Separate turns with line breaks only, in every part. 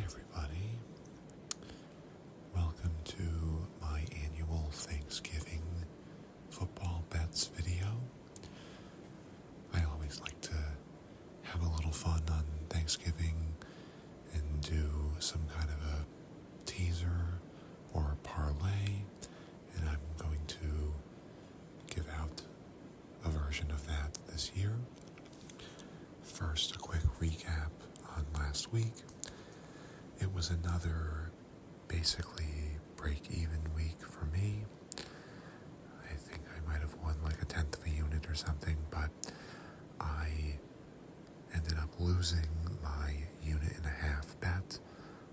everybody. Welcome to my annual Thanksgiving football bets video. I always like to have a little fun on Thanksgiving and do some kind of a teaser or a parlay, and I'm going to give out a version of that this year. First, a quick recap on last week. It was another basically break-even week for me. I think I might have won like a tenth of a unit or something, but I ended up losing my unit and a half bet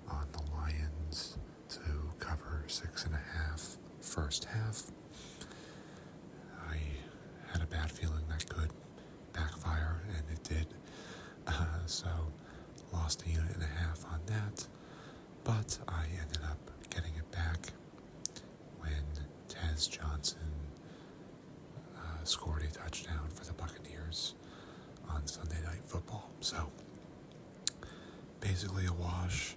on the Lions to cover 6.5 first half. I had a bad feeling that could backfire, and it did. So lost a unit and a half on that, but I ended up getting it back when Tez Johnson scored a touchdown for the Buccaneers on Sunday Night Football. So basically a wash,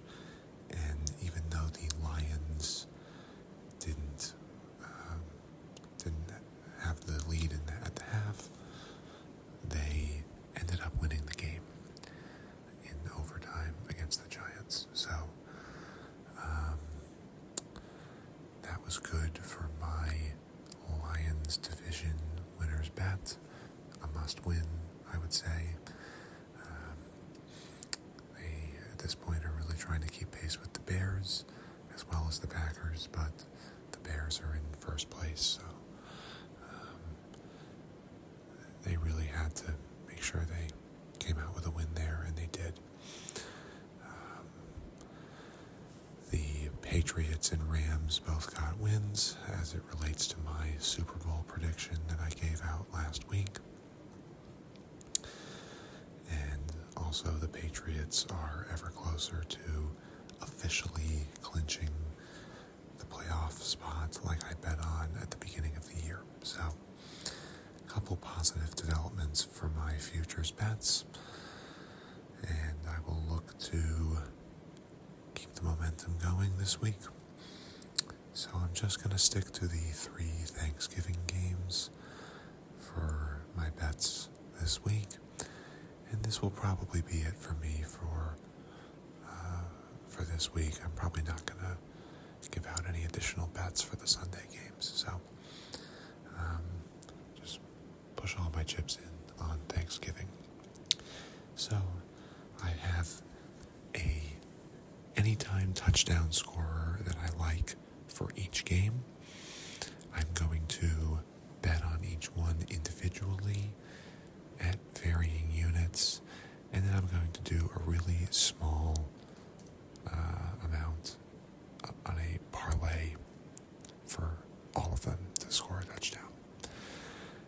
and even though the Lions didn't have the lead at the half, they ended up winning the game in overtime against the Giants. So that was good for my Lions division winner's bet. A must win, I would say. They, at this point, are really trying to keep pace with the Bears as well as the Packers, but the Bears are in first place, so they really had to make sure they came out with a win there, and they did. The Patriots and Rams both got wins as it relates to my Super Bowl prediction that I gave out last week. And also the Patriots are ever closer to officially clinching the playoff spot like I bet on at the beginning of the year. So a couple positive developments for my futures bets, and I will look to keep the momentum going this week. So I'm just going to stick to the 3 Thanksgiving games for my bets this week, and this will probably be it for me for this week. I'm probably not going to give out any additional bets for the Sunday games, so just push all my chips in on Thanksgiving. So I have a anytime touchdown scorer that I like for each game. I'm going to bet on each one individually at varying units, and then I'm going to do a really small amount on a parlay for all of them to score a touchdown.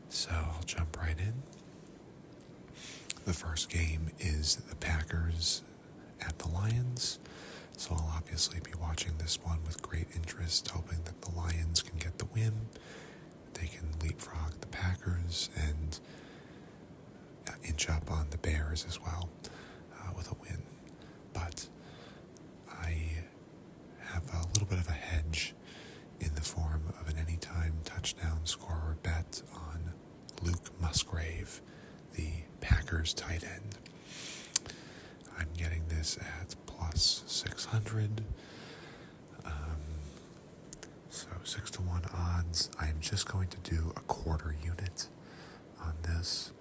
So I'll jump right in. The first game is the Packers at the Lions. So I'll obviously be watching this one with great interest, hoping that the Lions can get the win. They can leapfrog the Packers and inch up on the Bears as well with a win. But I have a little bit of a hedge in the form of an anytime touchdown scorer bet on Luke Musgrave, the Packers tight end. I'm getting this at plus 600. So 6-1 odds. I'm just going to do a quarter unit on this.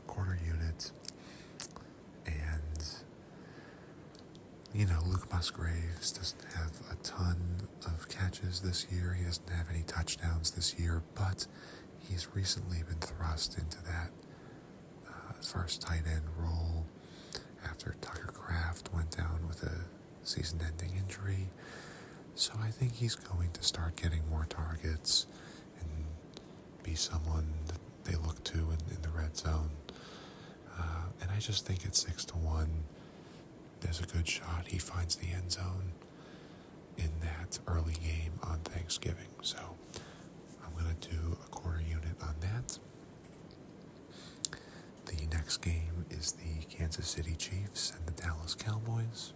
Quarter unit. And, Luke Musgraves doesn't have a ton of catches this year. He doesn't have any touchdowns this year, but he's recently been thrust into that first tight end role after Tucker Kraft went down with a season-ending injury. So I think he's going to start getting more targets and be someone that they look to in the red zone. And I just think at 6-1, there's a good shot he finds the end zone in that early game on Thanksgiving. So I'm going to do a quarter unit on that. The next game is the Kansas City Chiefs and the Dallas Cowboys.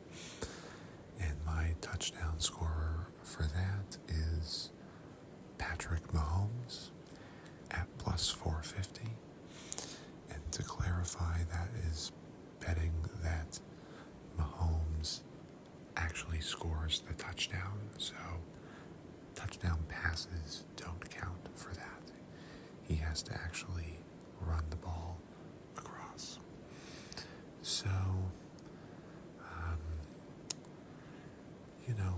passes don't count for that. He has to actually run the ball across. So,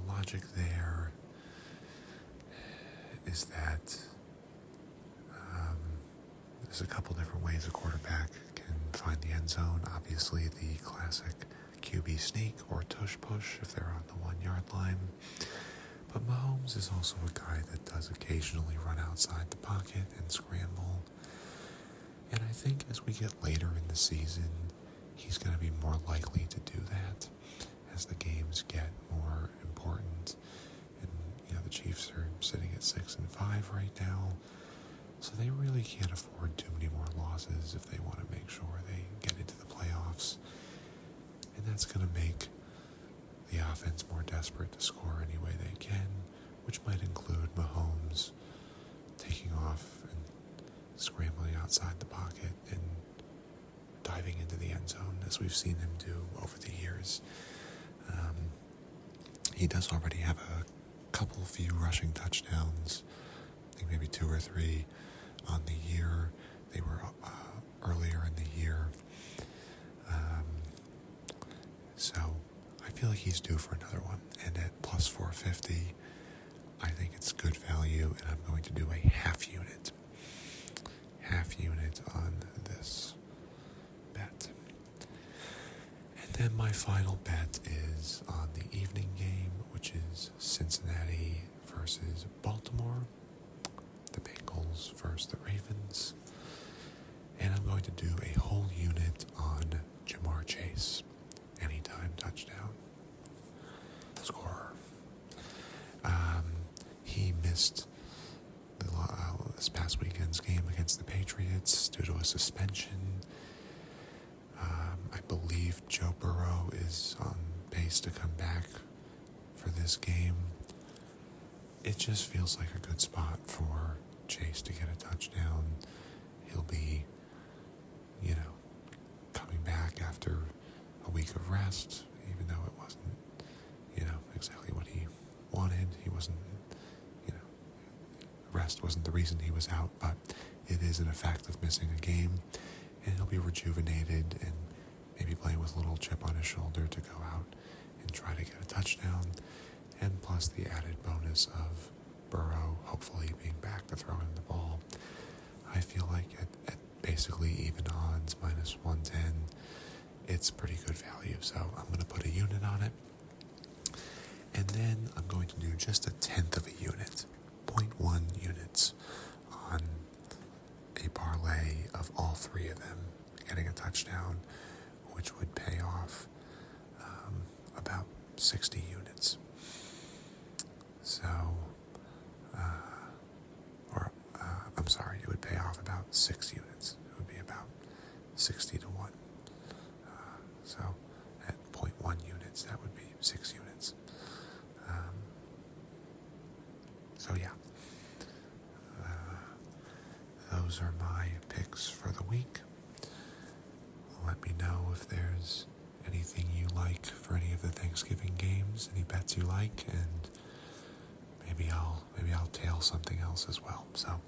logic there is that there's a couple different ways a quarterback can find the end zone. Obviously, the classic QB sneak or tush push if they're on the 1 yard line. But Mahomes is also a guy that does occasionally run outside the pocket and scramble. And I think as we get later in the season, he's going to be more likely to do that as the games get more important. And, the Chiefs are sitting at 6-5 right now. So they really can't afford too many more losses if they want to make sure they get into the playoffs. And that's going to make the offense more desperate to score any way they can, which might include Mahomes taking off and scrambling outside the pocket and diving into the end zone, as we've seen him do over the years. He does already have a few rushing touchdowns, I think maybe 2 or 3 on the year. They were earlier in the year. So I feel like he's due for another one. And at plus 450, I think it's good value, and I'm going to do a half unit on this bet. And then my final bet is on the evening game, which is Cincinnati versus Baltimore, the Bengals versus the Ravens. And I'm going to do a whole unit on Jamar Chase, anytime touchdown scorer. He missed this past weekend's game against the Patriots due to a suspension. I believe Joe Burrow is on pace to come back for this game. It just feels like a good spot for Chase to get a touchdown. He'll be, coming back after a week of rest, even though it wasn't, exactly what he wanted. He wasn't, rest wasn't the reason he was out, but it is an effect of missing a game, and he'll be rejuvenated and maybe playing with a little chip on his shoulder to go out and try to get a touchdown, and plus the added bonus of Burrow hopefully being back to throwing the ball. I feel like at basically even odds, minus 110, it's pretty good value, so I'm going to put a unit on it. And then I'm going to do just 1/10 of a unit, 0.1 units on a parlay of all 3 of them getting a touchdown, which would pay off about 60 units. So, it would pay off about 6 units. It would be about 60 to 1. So at 0.1 units, that would be 6 units. Those are my picks for the week. Let me know if there's anything you like for any of the Thanksgiving games, any bets you like, and maybe I'll tail something else as well. So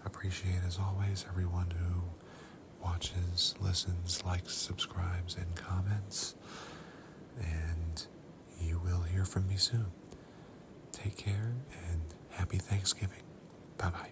appreciate, as always, everyone who watches, listens, likes, subscribes, and comments. And you will hear from me soon. Take care and happy Thanksgiving. Bye-bye.